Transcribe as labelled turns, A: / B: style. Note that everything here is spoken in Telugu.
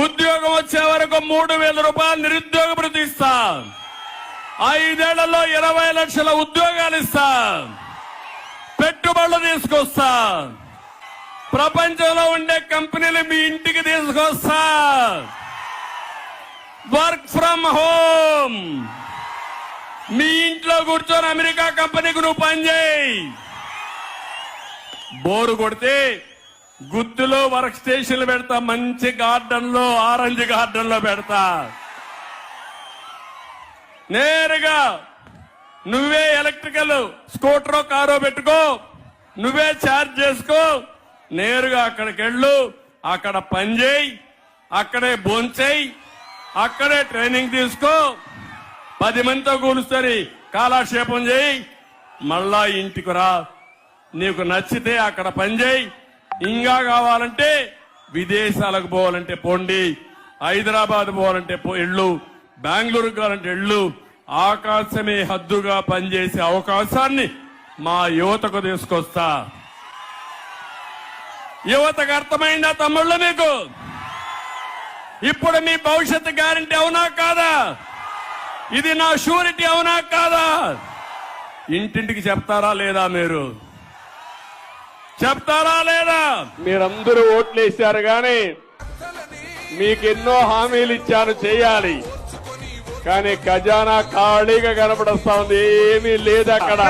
A: ఉద్యోగం వచ్చే వరకు 3,000 రూపాయలు నిరుద్యోగ భృతి ఇస్తా. 5 ఏళ్లలో 20 లక్షల ఉద్యోగాలు ఇస్తా. పెట్టుబడులు తీసుకొస్తా. ప్రపంచంలో ఉండే కంపెనీలు మీ ఇంటికి తీసుకొస్తా. Work from home. మీ ఇంట్లో కూర్చొని అమెరికా కంపెనీకి నువ్వు పనిచేయి. బోరు కొడితే గుత్తులో వర్క్ స్టేషన్లు పెడతా. మంచి గార్డెన్ లో, ఆరెంజ్ గార్డెన్ లో పెడతా. నేరుగా నువ్వే ఎలక్ట్రికల్ స్కూటరో కారో పెట్టుకో, నువ్వే ఛార్జ్ చేసుకో. నేరుగా అక్కడికి వెళ్ళు, అక్కడ పనిచేయి, అక్కడే భోంచేయి, అక్కడే ట్రైనింగ్ తీసుకో. 10 మందితో కూలుస్తుంది, కాలక్షేపం చేయి, మళ్ళా ఇంటికి రా. నీకు నచ్చితే అక్కడ పనిచేయి. ఇంకా కావాలంటే విదేశాలకు పోవాలంటే పోండి, హైదరాబాద్ పోవాలంటే ఇళ్ళు, బెంగళూరు కావాలంటే ఇళ్ళు. ఆకాశమే హద్దుగా పనిచేసే అవకాశాన్ని మా యువతకు తీసుకొస్తా. యువతకు అర్థమైందా తమ్ముళ్ళు మీకు? ఇప్పుడు మీ భవిష్యత్తు గ్యారంటీ అవునా కాదా? ఇది నా షూరిటీ అవునా కాదా? ఇంటింటికి చెప్తారా లేదా? మీరు చెప్తారా లేదా? మీరందరూ ఓట్లు వేశారు కానీ మీకెన్నో హామీలు ఇచ్చాను చేయాలి, కానీ ఖజానా ఖాళీగా కనపడొస్తా ఉంది. ఏమీ లేదు అక్కడ.